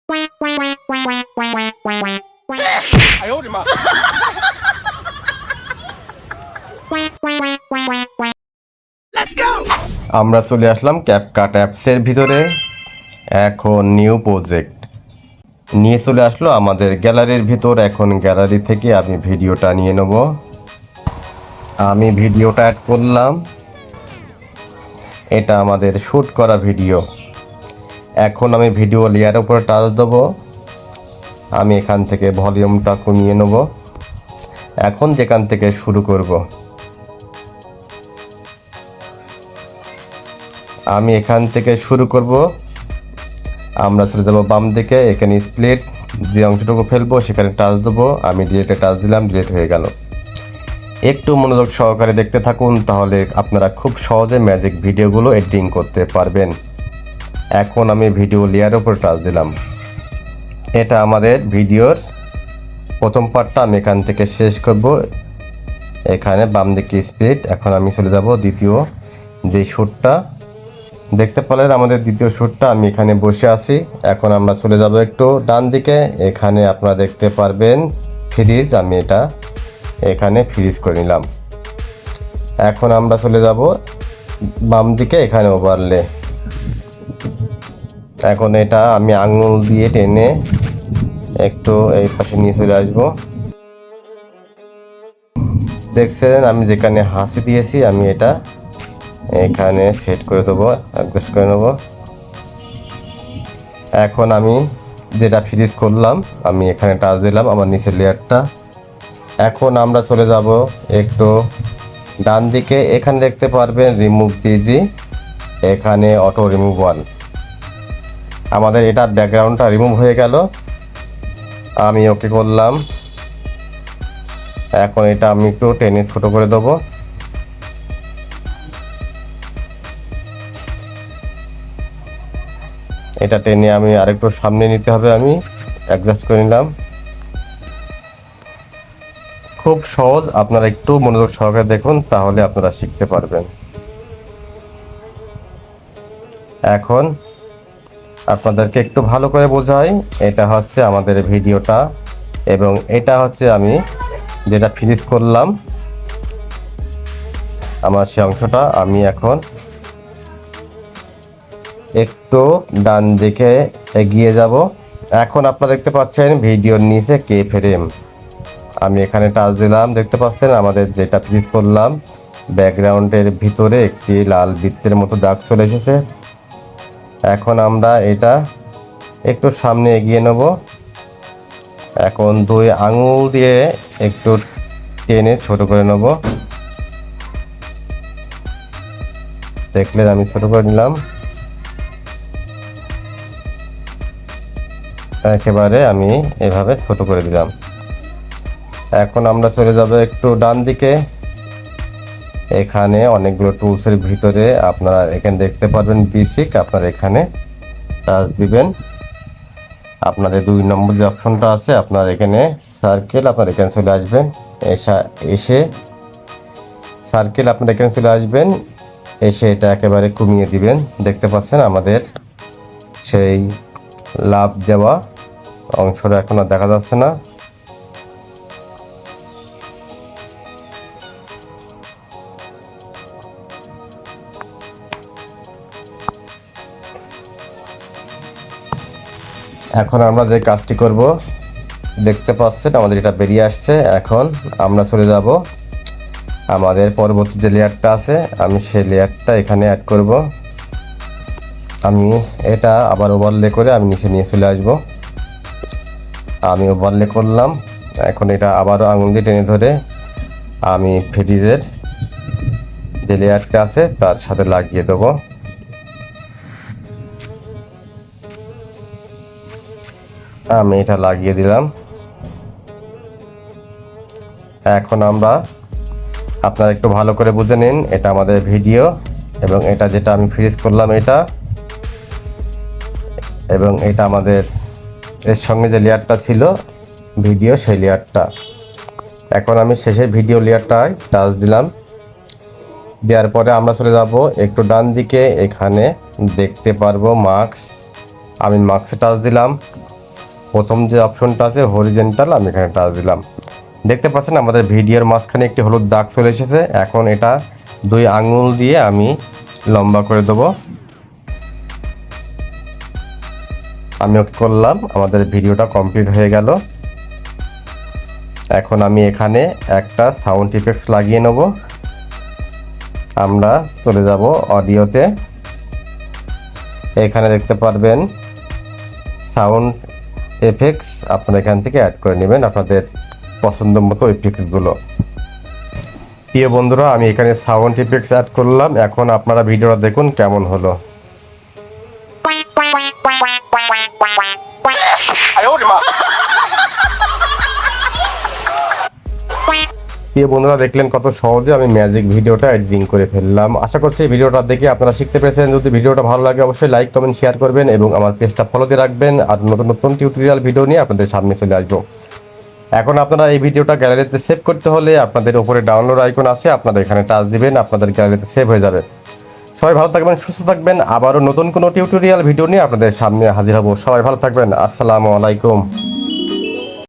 哎呦我的妈！Let's go! আমরা চলে আসলাম CapCut অ্যাপসের ভিতরে। এখন নিউ প্রজেক্ট নিয়ে চলে আসলো আমাদের গ্যালারির ভিতর। এখন গ্যালারি থেকে আমি ভিডিওটা নিয়ে নেব। আমি ভিডিওটা অ্যাড করলাম। এটা আমাদের শ্যুট করা ভিডিও। এখন আমি ভিডিও লেয়ারের উপরে টাচ দেবো। আমি এখান থেকে ভলিউমটা কমিয়ে নেব। এখন যেখান থেকে শুরু করব, আমি এখান থেকে শুরু করব। আমরা চলে যাব বাম দিকে। এখানে স্প্লিট যে অংশটুকু ফেলবো সেখানে টাচ দেবো। আমি ডিলেটে টাচ দিলাম, ডিলেট হয়ে গেল। একটু মনোযোগ সহকারে দেখতে থাকুন, তাহলে আপনারা খুব সহজে ম্যাজিক ভিডিওগুলো এডিটিং করতে পারবেন। এখন আমি ভিডিও লেয়ারের উপর টাচ দিলাম। এটা আমাদের ভিডিওর প্রথম পার্টটা আমি এখান থেকে শেষ করব। এখানে বাম দিকে স্প্লিট। এখন আমি চলে যাব দ্বিতীয় যে শ্যুটটা দেখতে পেলেন, আমাদের দ্বিতীয় শ্যুটটা। আমি এখানে বসে আছি। এখন আমরা চলে যাব একটু ডান দিকে। এখানে আপনারা দেখতে পারবেন ফ্রিজ। আমি এটা এখানে ফ্রিজ করে নিলাম। এখন আমরা চলে যাব বাম দিকে, এখানে ওভারলে। এখন এটা আমি আঙুল দিয়ে টেনে একটু এই পাশে নিয়ে চলে আসবো। দেখছেন আমি যেখানে হাসি দিয়েছি, আমি এটা এখানে সেট করে দেবো, অ্যাডজাস্ট করে নেব। এখন আমি যেটা ফ্রিজ করলাম আমি এখানে টাচ দিলাম আমার নিচের লেয়ারটা। এখন আমরা চলে যাব একটু ডান দিকে। এখানে দেখতে পারবেন রিমুভ পিজি, এখানে অটো রিমুভ ওয়ান। আমাদের এটা ব্যাকগ্রাউন্ডটা রিমুভ হয়ে গেল। আমি ওকে করলাম। এখন এটা আমি একটু টেনে ছোট করে দেবো। এটা টেনে আমি আরেকটু সামনে নিতে হবে। আমি অ্যাডজাস্ট করে নিলাম। খুব সহজ, আপনারা একটু মনোযোগ সহকারে দেখুন, তাহলে আপনারা শিখতে পারবেন। এখন আপনাদেরকে একটু ভালো করে বোঝাই। এটা হচ্ছে আমাদের ভিডিওটা, এবং এটা হচ্ছে আমি যেটা ফ্রিজ করলাম আমার সে অংশটা। আমি এখন একটু ডান দিকে এগিয়ে যাব। এখন আপনারা দেখতে পাচ্ছেন ভিডিওর নিচে কে ফ্রেম। আমি এখানে টাচ দিলাম। দেখতে পাচ্ছেন আমাদের যেটা ফ্রিজ করলাম ব্যাকগ্রাউন্ডের ভিতরে একটি লাল বৃত্তের মতো দাগ চলে এসেছে। এখন আমরা এটা একটু সামনে এগিয়ে নেব। এখন দুই আঙুল দিয়ে একটু টেনে ছোট করে নেব। দেখলেন আমি ছোট করে নিলাম। একেবারে আমি এভাবে ছোট করে দিলাম। এখন আমরা চলে যাব একটু ডান দিকে। এখানে অনেকগুলো টুলসের ভিতরে আপনারা এখানে দেখতে পারবেন বেসিক। আপনারা এখানে টাচ দিবেন। আপনাদের 2 নম্বর যে অপশনটা আছে, আপনার এখানে সার্কেল, আপনার এখানে চলে আসবেন। এসে সার্কেল আপনার এখানে চলে আসবেন। এসে এটা একেবারে কমিয়ে দিবেন। দেখতে পাচ্ছেন আমাদের সেই লাভ দেওয়া অংশটা এখন আর দেখা যাচ্ছে না। এখন আমরা যে কাজটি করব, দেখতে পাচ্ছেন আমাদের এটা বেরিয়ে আসছে। এখন আমরা চলে যাব আমাদের পরবর্তী যে লেয়ারটা আছে, আমি সেই লেয়ারটা এখানে অ্যাড করব। আমি এটা আবার ওভারলে করে আমি নিচে নিয়ে চলে আসব। আমি ওভারলে করলাম। এখন এটা আবারও আঙুল দিয়ে টেনে ধরে আমি ফ্রিজের যে লেয়ারটা আছে তার সাথে লাগিয়ে দেবো। আমি এটা লাগিয়ে দিলাম। এখন আপনারা একটু ভালো করে বুঝে নিন, এটা আমাদের ভিডিও, এবং এটা যেটা আমি ফ্রিজ করলাম এটা, এবং এটা আমাদের এর সঙ্গে যে লেয়ারটা ছিল ভিডিও, সেই লেয়ারটা। এখন আমি শেষের ভিডিও লেয়ারটায় টাচ দিলাম। দেওয়ার পরে আমরা চলে যাব একটু ডান দিকে। এখানে দেখতে পারবো মাস্ক। আমি মাস্কে টাচ দিলাম। প্রথম যে অপশনটা আছে হরিজেন্টাল, আমি এখানে টাচ দিলাম। দেখতে পাচ্ছেন আমাদের ভিডিওর মাঝখানে একটি হলুদ দাগ চলে এসেছে। এখন এটা 2 আঙুল দিয়ে আমি লম্বা করে দেবো। আমি ওকে করলাম, আমাদের ভিডিওটা কমপ্লিট হয়ে গেল। এখন আমি এখানে একটা সাউন্ড ইফেক্টস লাগিয়ে নেব। আমরা চলে যাব অডিওতে। এখানে দেখতে পারবেন সাউন্ড এফেক্টস, আপনারা এখান থেকে অ্যাড করে নেবেন আপনাদের পছন্দ মতো এফেক্টসগুলো। প্রিয় বন্ধুরা, আমি এখানে সাউন্ড ইফেক্টস অ্যাড করলাম। এখন আপনারা ভিডিওটা দেখুন কেমন হলো। 哎呦我的妈！ প্রিয় বন্ধুরা, দেখলেন কত সহজে আমি ম্যাজিক ভিডিওটা এডিটিং করে ফেললাম। আশা করছি ভিডিওটা দেখে আপনারা শিখতে পেরেছেন। যদি ভিডিওটা ভালো লাগে অবশ্যই লাইক কমেন্ট শেয়ার করবেন এবং আমার পেজটা ফলো দিয়ে রাখবেন। আর নতুন নতুন টিউটোরিয়াল ভিডিও নিয়ে আপনাদের সামনে চলে আসবো। এখন আপনারা এই ভিডিওটা গ্যালারিতে সেভ করতে হলে আপনাদের উপরে ডাউনলোড আইকন আছে, আপনারা এখানে টাচ দিবেন, আপনাদের গ্যালারিতে সেভ হয়ে যাবে। সবাই ভালো থাকবেন, সুস্থ থাকবেন। আবারও নতুন কোনো টিউটোরিয়াল ভিডিও নিয়ে আপনাদের সামনে হাজির হব। সবাই ভালো থাকবেন। আসসালামু আলাইকুম।